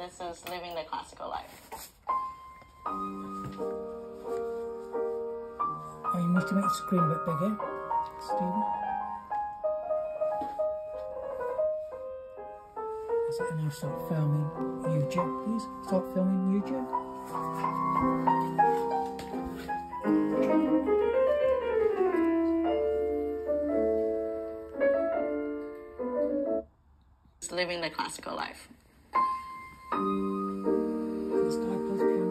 This is living the classical life. Oh, you need to make the screen a bit bigger, Stephen. That's it, and now start filming YouTube, please. Start filming YouTube. It's living the classical life. This guy plays piano.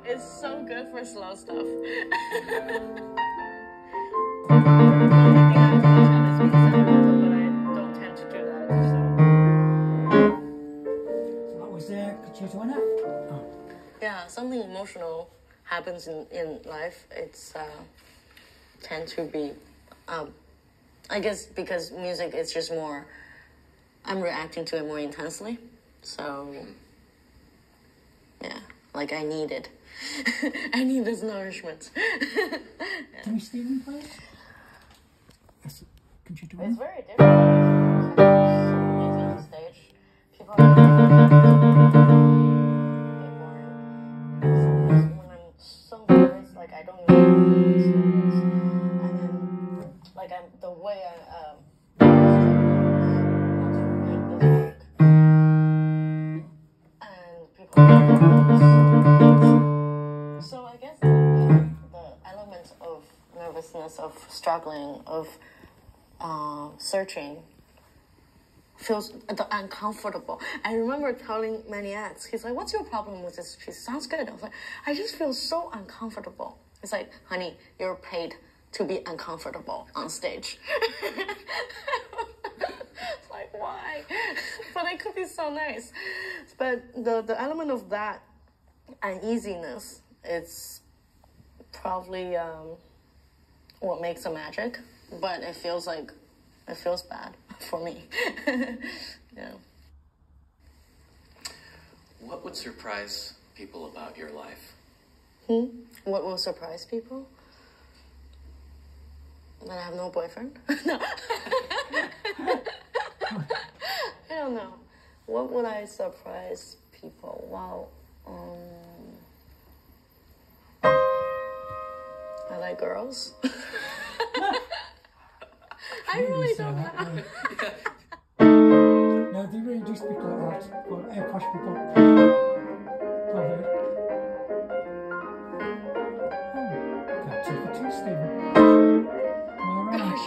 It's so good for slow stuff. Yeah, something emotional happens in life. It's tend to be, I guess because music is just more, I'm reacting to it more intensely. So, yeah, like I need it. I need this nourishment. Yeah. Can we Stephen play it? Yes, computer. It's very different. On stage, people are when I'm so nervous, like I don't even know what this is. And then, like the way I want to make this work, and people are so I guess the element of nervousness, of struggling, of searching feels uncomfortable. I remember telling many acts, he's like, what's your problem with this piece? Sounds good. I was like, I just feel so uncomfortable. It's like, honey, you're paid to be uncomfortable on stage. It's like, why? But it could be so nice. But the element of that uneasiness, it's probably what makes the magic. But it feels bad for me. Yeah. What would surprise people about your life? What will surprise people? That I have no boyfriend? No. I don't know. What would I surprise people? Wow. I like girls. I really don't know. No, they really do speak like that. But air crash people. Covered. Oh, got 2 for 2, Stephen. Am I right?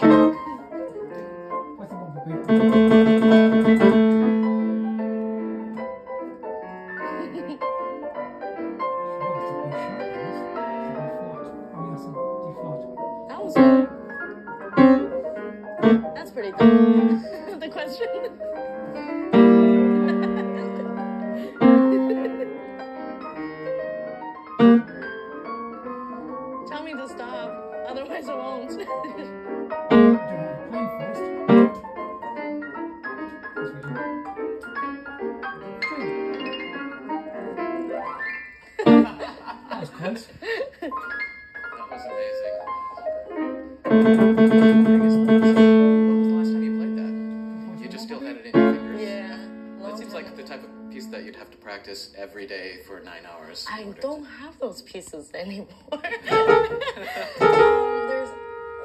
What's the one for people? That was good. That's pretty dumb. The question. Tell me to stop, otherwise I won't. That was close. That was amazing. When was the last time you played that? You just still had it in your fingers? Yeah. That seems like the type of piece that you'd have to practice every day for 9 hours. I don't have those pieces anymore. There's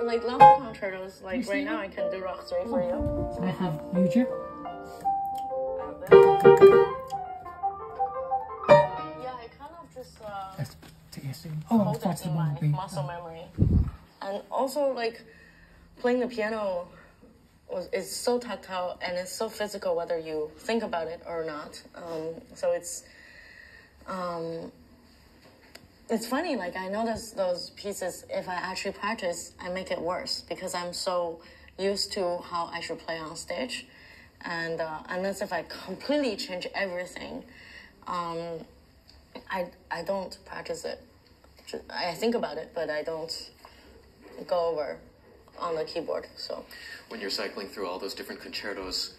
like lots of concertos. Like right now, I can do Rock 3 for you. I have YouTube. Yeah, I kind of just Oh, hold it in my muscle memory. And also, like, playing the piano is so tactile and it's so physical whether you think about it or not. So it's funny, like I notice those pieces, if I actually practice, I make it worse because I'm so used to how I should play on stage. And unless if I completely change everything, I don't practice it. I think about it, but I don't go over on the keyboard. So when you're cycling through all those different concertos,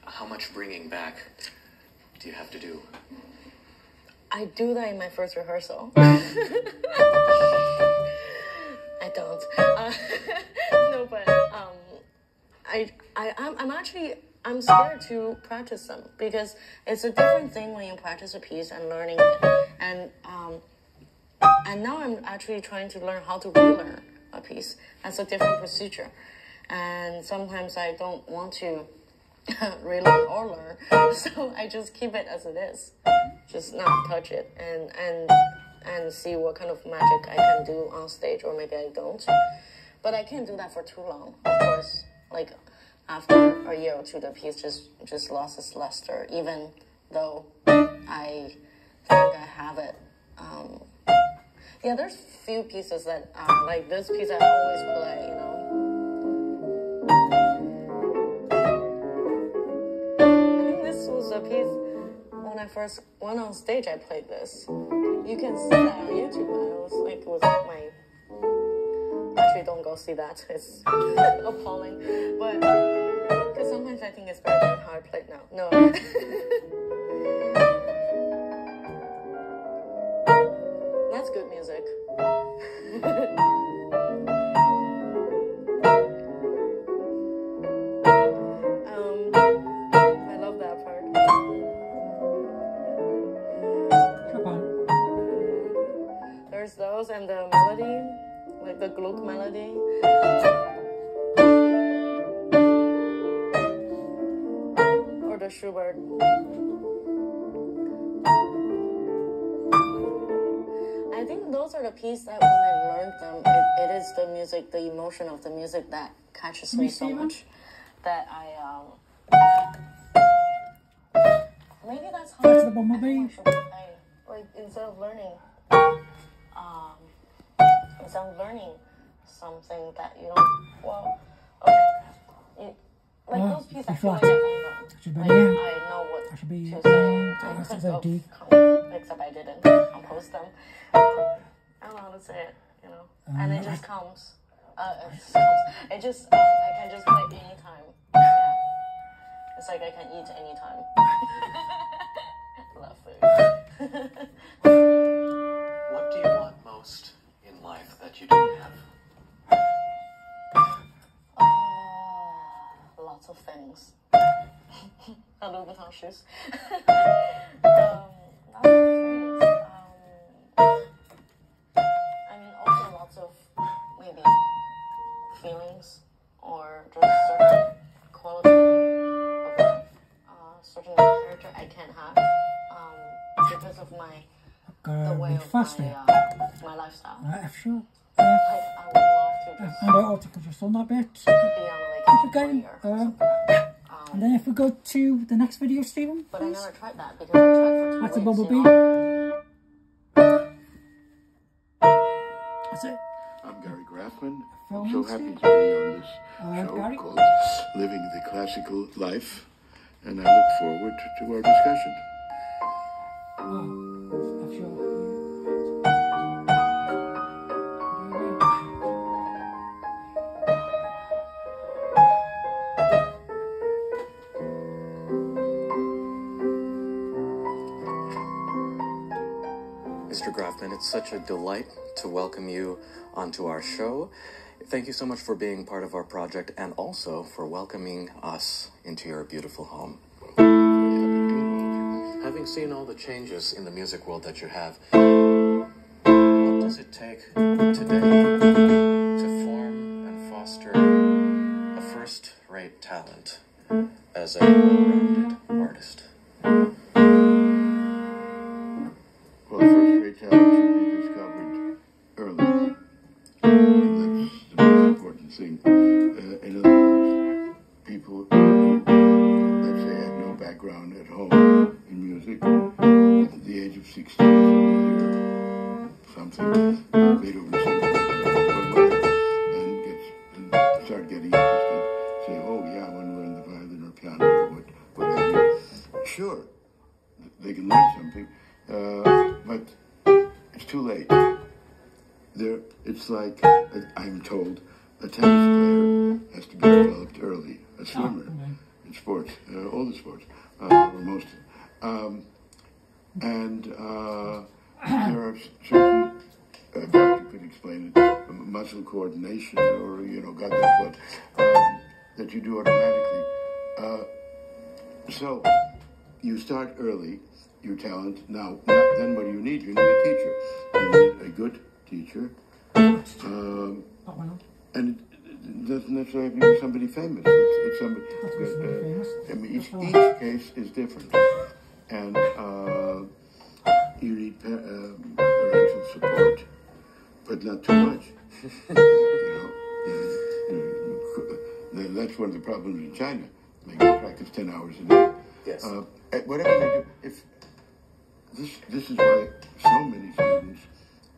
how much bringing back do you have to do? I do that in my first rehearsal. I don't. No, but I'm scared to practice them because it's a different thing when you practice a piece and learning it. And now I'm actually trying to learn how to relearn a piece. That's a different procedure. And sometimes I don't want to relearn or learn, so I just keep it as it is. Just not touch it and see what kind of magic I can do on stage, or maybe I don't. But I can't do that for too long, of course. Like after a year or two, the piece just lost its luster, even though I think I have it. Yeah, there's few pieces that like this piece I always play, you know. I think this was a piece when I first went on stage. I played this. You can see that on YouTube. I was like, it was my. Actually, don't go see that. It's appalling. But because sometimes I think it's better than how I played now. No. That's good music. I love that part. There's those and the melody, like the Gluck melody. Or the Schubert. I think those are the pieces that when I learned them, it is the music, the emotion of the music that catches me so much that maybe that's how everyone should play. Like instead of learning something that you don't, well, okay. Like those pieces, I feel like I own them. Like, I know what to say. I could have except I didn't compose them. I don't know how to say it, you know. And it just comes. It just I can just play anytime. Yeah. It's like I can eat anytime. Love food. What do you want most in life that you don't have? Lots of things. Louis Vuitton shoes. Lots of things. I mean, also lots of maybe feelings or just certain quality of life, certain character I can't have because of the way of my lifestyle. Sure. I would love to just And I'll take just on that bit. be on the vacation for a year. And then if we go to the next video, Stephen, but I never tried that because I tried for 2 that's a weeks. bumblebee. You know? That's it. I'm Gary Graffman. Film I'm so industry. happy to be on this show Gary? called Living the Classical Life, and I look forward to our discussion. I'm sure. Mr. Graffman, it's such a delight to welcome you onto our show. Thank you so much for being part of our project and also for welcoming us into your beautiful home. Having seen all the changes in the music world that you have, what does it take today to form and foster a first-rate talent as a well-rounded artist? Well, first-rate talent should be discovered early, and that's the most important thing. In other words, background at home in music. At the age of 16, hear something, Beethoven something, and start getting interested. Say, oh yeah, I want to learn the violin or piano or whatever. Sure, they can learn something, but it's too late. It's like, I'm told, a tennis player has to be developed early, a swimmer in sports, all the sports, or most. And there are certain, a doctor could explain it, muscle coordination, or, God knows what, that you do automatically. So you start early, your talent. Now, then what do you need? You need a teacher. You need a good teacher. And it doesn't necessarily have to be somebody famous. It's somebody. I mean, each case is different, and you need parental support, but not too much. That's one of the problems in China. They practice 10 hours a day. Yes. Whatever they do, if this is why so many students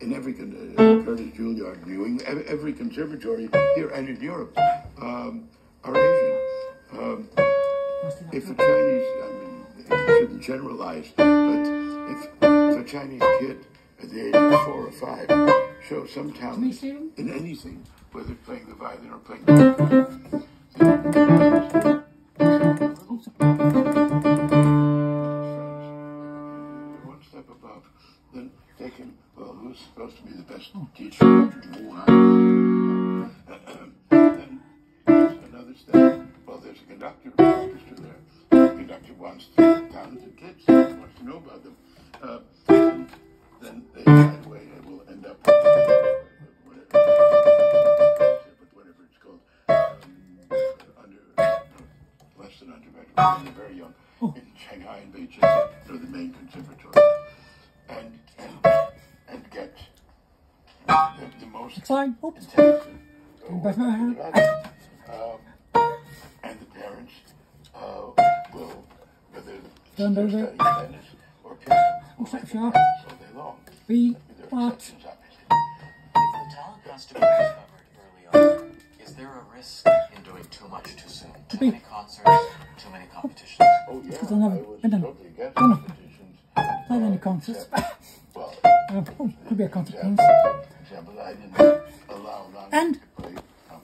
in every Curtis Juilliard viewing, every conservatory here and in Europe are Asian. If a Chinese, I mean, you shouldn't generalize, but if a Chinese kid at the age of 4 or 5 shows some talent in anything, whether playing the violin or playing the one step above, then they can, well, who's supposed to be the best teacher in Wuhan? Then there's another step. Well, there's a conductor of the orchestra there. The conductor wants talented kids. He wants to know about them. And then they right away will end up whatever it's called, less than undergraduate, when they're very young, in Shanghai and Beijing, the main conservatory, and get the most intelligent, and the parents will, whether they're studying tennis or piano, all day long. If the talent has to be discovered early on, is there a risk in doing too much too soon? Too many concerts, too many competitions? Oh yeah, I was totally against competitions. Played any concerts? Well, could be a concert. example, I didn't allow And